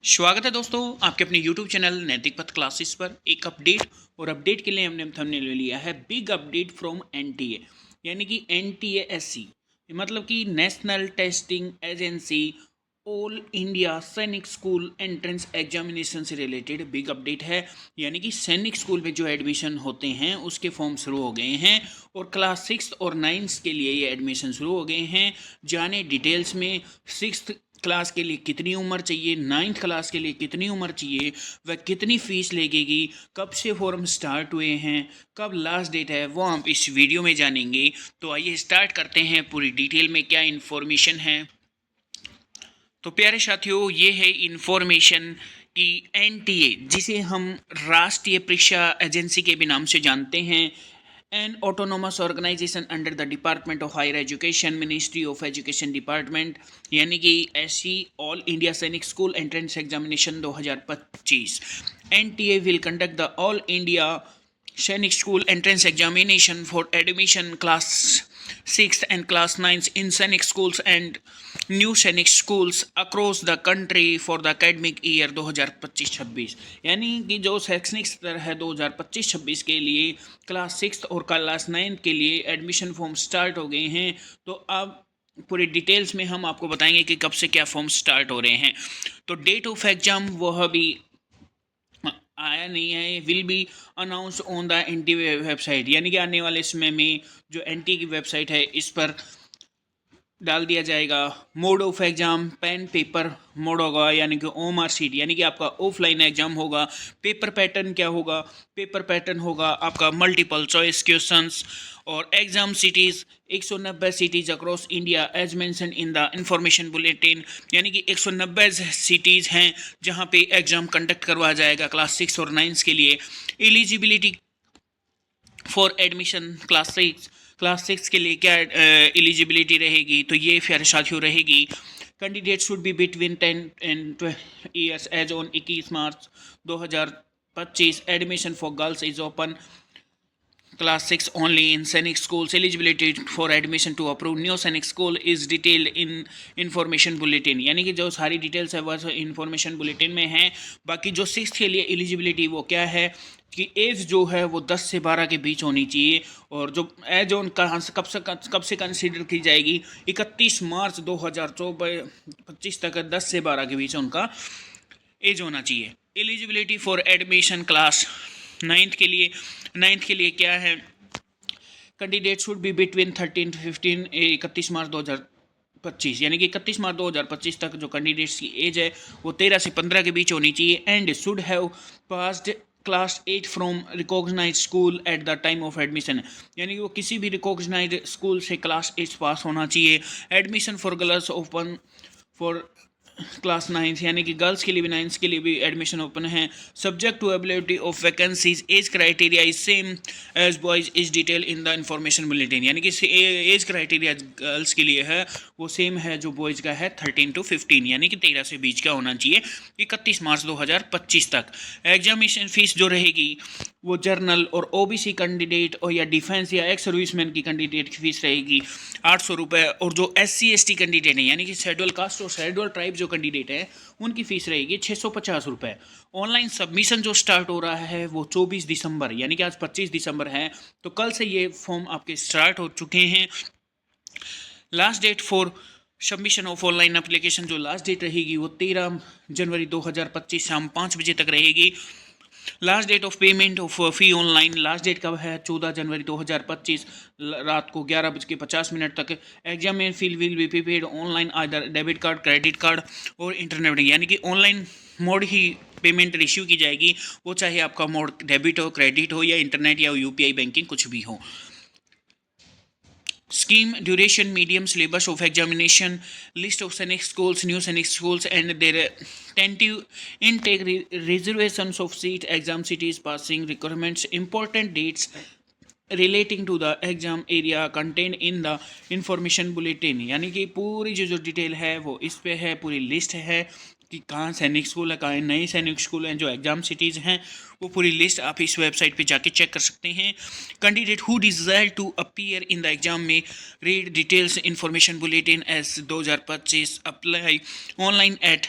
स्वागत है दोस्तों आपके अपने YouTube चैनल नैतिक पथ क्लासेस पर एक अपडेट। और अपडेट के लिए हमने थंबनेल ले लिया है बिग अपडेट फ्रॉम एनटीए, यानी कि एनटीएएससी मतलब कि national testing agency all India Sainik school entrance examination से रिलेटेड बिग अपडेट है। यानी कि सैनिक स्कूल में जो एडमिशन होते हैं उसके फॉर्म शुरू हो गए हैं और क्लास 6 और 9 के लिए ये एडमिशन शुरू हो गए हैं। जाने डिटेल्स में 6th क्लास के लिए कितनी उम्र चाहिए, 9th क्लास के लिए कितनी उम्र चाहिए, वह कितनी फ़ीस लगेगी, कब से फॉर्म स्टार्ट हुए हैं, कब लास्ट डेट है, वो हम इस वीडियो में जानेंगे। तो आइए स्टार्ट करते हैं पूरी डिटेल में क्या इन्फॉर्मेशन है। तो प्यारे साथियों, ये है इन्फॉर्मेशन कि एनटीए, जिसे हम राष्ट्रीय परीक्षा एजेंसी के भी नाम से जानते हैं, an autonomous organization under the Department of Higher Education, Ministry of Education Department, यानी कि ऐसी all India Sainik school entrance examination 2025 NTA will conduct the all India Sainik school entrance examination for admission class 6th and class 9th in Sainik schools and new Sainik schools across the country for the academic year 2025-26। यानी कि जो शैक्षणिक स्तर है 2025-26 के लिए class 6th और class 9th के लिए एडमिशन फॉर्म स्टार्ट हो गए हैं। तो अब पूरी डिटेल्स में हम आपको बताएंगे कि कब से क्या फॉर्म स्टार्ट हो रहे हैं। तो डेट ऑफ एग्जाम वह भी आया नहीं है, will be announce on the NT website, यानी कि आने वाले समय में जो एनटी की वेबसाइट है इस पर डाल दिया जाएगा। Mode of exam pen paper mode होगा, यानी कि ओएमआर शीट, यानी कि आपका ऑफलाइन एग्जाम होगा। पेपर पैटर्न क्या होगा? पेपर पैटर्न होगा आपका मल्टीपल चॉइस क्वेश्चंस और exam cities 190 cities across India as mention in the information bulletin, यानी कि 190 सिटीज़ हैं जहां पे एग्ज़ाम कंडक्ट करवाया जाएगा क्लास 6 और 9 के लिए। एलिजिबिलिटी फॉर एडमिशन क्लास 6 के लिए क्या एलिजिबिलिटी रहेगी? तो ये फिर साथियों रहेगी, candidate should be between 10 and 12 years age on 21 March 2025। Admission for girls is open class 6 only in Sainik schools. Eligibility for admission to approved new Sainik school is detailed in information bulletin, यानी कि जो सारी details है वह information bulletin में है। बाकी जो 6th के लिए एलिजिबिलिटी वो क्या है कि एज जो है वो 10 से 12 के बीच होनी चाहिए, और जो एज ऑन कब से कंसिडर की जाएगी? 31 मार्च 2025 तक 10 से 12 के बीच उनका एज होना चाहिए। Eligibility for admission class 9th के लिए क्या है? Candidate should be between 13 to 15 31 मार्च 2025, यानी कि 31 मार्च 2025 तक जो कैंडिडेट्स की एज है वो 13 से 15 के बीच होनी चाहिए। And should have passed class 8 from recognise school at the time of admission, यानी कि वो किसी भी रिकॉग्नाइज स्कूल से क्लास 8 पास होना चाहिए। Admission for girls open for class 9th, यानी कि गर्ल्स के लिए भी 9th के लिए भी एडमिशन ओपन है। Subject to availability of vacancies, age criteria is same as boys is detail in the information bulletin, यानी कि एज क्राइटेरिया गर्ल्स के लिए है वो सेम है जो बॉयज़ का है 13 to 15, यानी कि 13 से बीच का होना चाहिए 31 मार्च 2025 तक। एग्जामिनेशन फीस जो रहेगी वो जर्नल और ओबीसी कैंडिडेट और या डिफेंस या एक्स सर्विसमैन की कैंडिडेट की फीस रहेगी 800 रुपये, और जो SC ST कैंडिडेट है यानी कि शेड्यूल कास्ट और शेड्यूल ट्राइब जो कैंडिडेट है उनकी फीस रहेगी 650 रुपये। ऑनलाइन सबमिशन जो स्टार्ट हो रहा है वो 24 दिसंबर, यानी कि आज 25 दिसंबर है, तो कल से ये फॉर्म आपके स्टार्ट हो चुके हैं। Last date for submission of online application जो लास्ट डेट रहेगी वो 13 जनवरी 2025 शाम 5 बजे तक रहेगी। Last date of payment of fee online, last date कब है? 14 जनवरी 2025 रात को 11:50 तक। एग्जाम में fee will be paid online either debit card, credit card और इंटरनेट, यानी कि ऑनलाइन मोड ही पेमेंट रिसीव की जाएगी, वो चाहे आपका मोड डेबिट हो, क्रेडिट हो या इंटरनेट या UPI बैंकिंग कुछ भी हो। Scheme duration, medium syllabus of examination, list of Sainik schools, new Sainik schools and their tentative intake, reservations of seat, exam cities, passing requirements, important dates relating to the exam area contained in the information bulletin, यानी कि पूरी जो detail है वो इस पे है, पूरी लिस्ट है कि कहाँ सैनिक स्कूल है, कहाँ नई सैनिक स्कूल हैं, जो एग्जाम सिटीज़ हैं वो पूरी लिस्ट आप इस वेबसाइट पे जाके चेक कर सकते हैं। Candidate who desire to appear in the exam में रीड डिटेल्स इंफॉर्मेशन बुलेटिन एस 2025 अप्लाई ऑनलाइन एट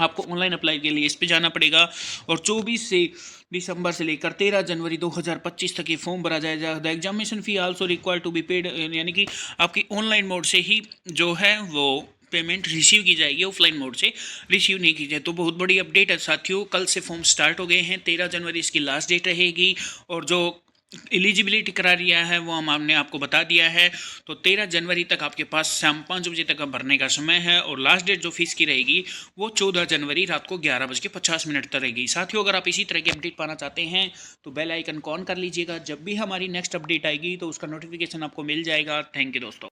आपको ऑनलाइन अप्लाई के लिए इस पे जाना पड़ेगा। और 24 से दिसंबर से लेकर 13 जनवरी 2025 तक ये फॉर्म भरा जाएगा। The examination fee also require to be paid, यानी कि आपकी ऑनलाइन मोड से ही जो है वो पेमेंट रिसीव की जाएगी, ऑफलाइन मोड से रिसीव नहीं की जाए। तो बहुत बड़ी अपडेट है साथियों, कल से फॉर्म स्टार्ट हो गए हैं, 13 जनवरी इसकी लास्ट डेट रहेगी। और जो एलिजिबिलिटी करा दिया है वो हमने आपको बता दिया है। तो 13 जनवरी तक आपके पास शाम 5 बजे तक भरने का समय है। और लास्ट डेट जो फीस की रहेगी वो 14 जनवरी रात को 11:50 तक रहेगी। साथियों, अगर आप इसी तरह की अपडेट पाना चाहते हैं तो बेल आइकन को ऑन कर लीजिएगा। जब भी हमारी नेक्स्ट अपडेट आएगी तो उसका नोटिफिकेशन आपको मिल जाएगा। थैंक यू दोस्तों।